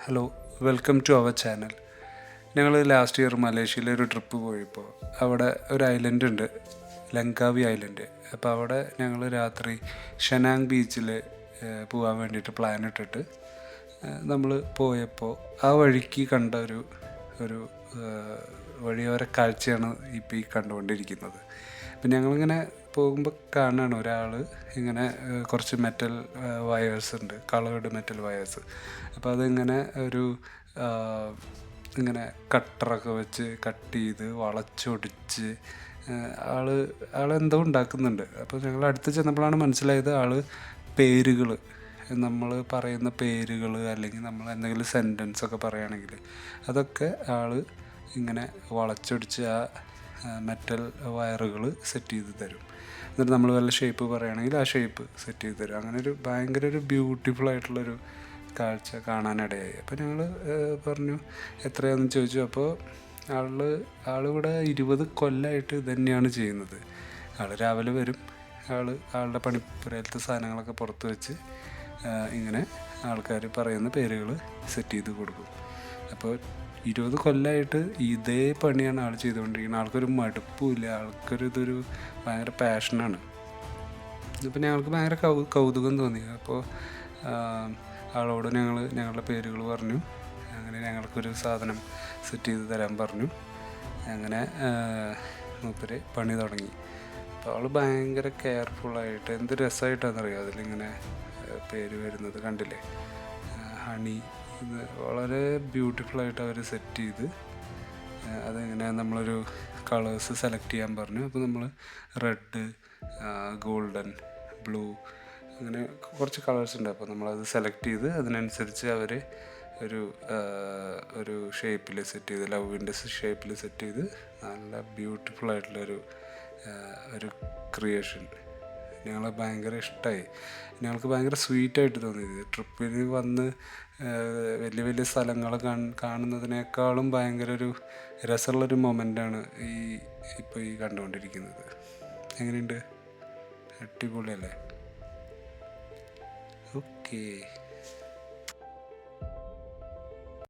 Hello, welcome to our channel. ഞങ്ങൾ last year മലേഷ്യയിലൊരു trip പോയപ്പോൾ അവിടെ ഒരു ഐലൻഡ് ഉണ്ട്, ലങ്കാവി ഐലൻഡ്. അപ്പോൾ അവിടെ ഞങ്ങൾ രാത്രി ഷെനാങ് ബീച്ചിൽ പോകാൻ വേണ്ടിയിട്ട് പ്ലാൻ ഇട്ടിട്ട് നമ്മൾ പോയപ്പോൾ ആ വഴിക്ക് കണ്ട ഒരു വഴിയോര കാഴ്ചയാണ് ഇപ്പോൾ ഈ കണ്ടുകൊണ്ടിരിക്കുന്നത്. അപ്പം ഞങ്ങളിങ്ങനെ പോകുമ്പോൾ കാണുകയാണ് ഒരാൾ ഇങ്ങനെ കുറച്ച് മെറ്റൽ വയേഴ്സ് ഉണ്ട്, കളേർഡ് മെറ്റൽ വയേഴ്സ്. അപ്പോൾ അതിങ്ങനെ ഇങ്ങനെ കട്ടറൊക്കെ വെച്ച് കട്ട് ചെയ്ത് വളച്ചൊടിച്ച് ആളെന്തോ ഉണ്ടാക്കുന്നുണ്ട്. അപ്പോൾ ഞങ്ങൾ അടുത്ത് ചെന്നപ്പോഴാണ് മനസ്സിലായത് പേരുകൾ, നമ്മൾ പറയുന്ന പേരുകൾ അല്ലെങ്കിൽ നമ്മൾ എന്തെങ്കിലും സെൻറ്റൻസൊക്കെ പറയുകയാണെങ്കിൽ അതൊക്കെ ഇങ്ങനെ വളച്ചൊടിച്ച് ആ മെറ്റൽ വയറുകൾ സെറ്റ് ചെയ്ത് തരും. എന്നിട്ട് നമ്മൾ വല്ല ഷേപ്പ് പറയുകയാണെങ്കിൽ ആ ഷേപ്പ് സെറ്റ് ചെയ്ത് തരും. അങ്ങനെ ഭയങ്കര ബ്യൂട്ടിഫുൾ ആയിട്ടുള്ളൊരു കാഴ്ച കാണാനിടയായി. അപ്പോൾ ഞങ്ങൾ പറഞ്ഞു എത്രയാണെന്ന് ചോദിച്ചു. അപ്പോൾ ആളിവിടെ 20 കൊല്ലമായിട്ട് ഇത് തന്നെയാണ് ചെയ്യുന്നത്. രാവിലെ വരും, ആളുടെ പണിപ്പുരയിലത്തെ സാധനങ്ങളൊക്കെ പുറത്ത് വെച്ച് ഇങ്ങനെ ആൾക്കാർ പറയുന്ന പേരുകൾ സെറ്റ് ചെയ്ത് കൊടുക്കും. അപ്പോൾ 20 കൊല്ലമായിട്ട് ഇതേ പണിയാണ് ആൾ ചെയ്തുകൊണ്ടിരിക്കുന്നത്. ആൾക്കൊരു മടുപ്പുമില്ല, ഇതൊരു ഭയങ്കര പാഷനാണ്. ഇപ്പം ഞങ്ങൾക്ക് ഭയങ്കര കൗതുകം തോന്നി. അപ്പോൾ ആളോട് ഞങ്ങളുടെ പേരുകൾ പറഞ്ഞു. അങ്ങനെ ഞങ്ങൾക്കൊരു സാധനം സെറ്റ് ചെയ്ത് തരാൻ പറഞ്ഞു. അങ്ങനെ മൂപ്പര് പണി തുടങ്ങി. അപ്പോൾ ആൾ ഭയങ്കര കെയർഫുള്ളായിട്ട്, എന്ത് രസമായിട്ടാണെന്നറിയാം അതിലിങ്ങനെ പേര് വരുന്നത് കണ്ടില്ലേ. ഹണി, ഇത് വളരെ ബ്യൂട്ടിഫുള്ളായിട്ട് അവർ സെറ്റ് ചെയ്ത് അതിങ്ങനെ നമ്മളൊരു കളേഴ്സ് സെലക്ട് ചെയ്യാൻ പറഞ്ഞു. അപ്പോൾ നമ്മൾ റെഡ്, ഗോൾഡൻ, ബ്ലൂ, അങ്ങനെ കുറച്ച് കളേഴ്സ് ഉണ്ട്. അപ്പോൾ നമ്മളത് സെലക്ട് ചെയ്ത് അതിനനുസരിച്ച് അവർ ഒരു ഷേപ്പിൽ സെറ്റ് ചെയ്ത്, ലവിൻ്റെ ഷേപ്പിൽ സെറ്റ് ചെയ്ത് നല്ല ബ്യൂട്ടിഫുള്ളായിട്ടുള്ളൊരു ക്രിയേഷൻ. ഞങ്ങളെ ഭയങ്കര ഇഷ്ടമായി. ഞങ്ങൾക്ക് ഭയങ്കര സ്വീറ്റായിട്ട് തോന്നിയത്. ട്രിപ്പിന് വന്ന് വലിയ വലിയ സ്ഥലങ്ങൾ കാണുന്നതിനേക്കാളും ഭയങ്കര ഒരു രസമുള്ളൊരു മൊമെൻ്റാണ് ഇപ്പോൾ ഈ കണ്ടുകൊണ്ടിരിക്കുന്നത്. എങ്ങനെയുണ്ട്? അടിപൊളിയല്ലേ? ഓക്കേ.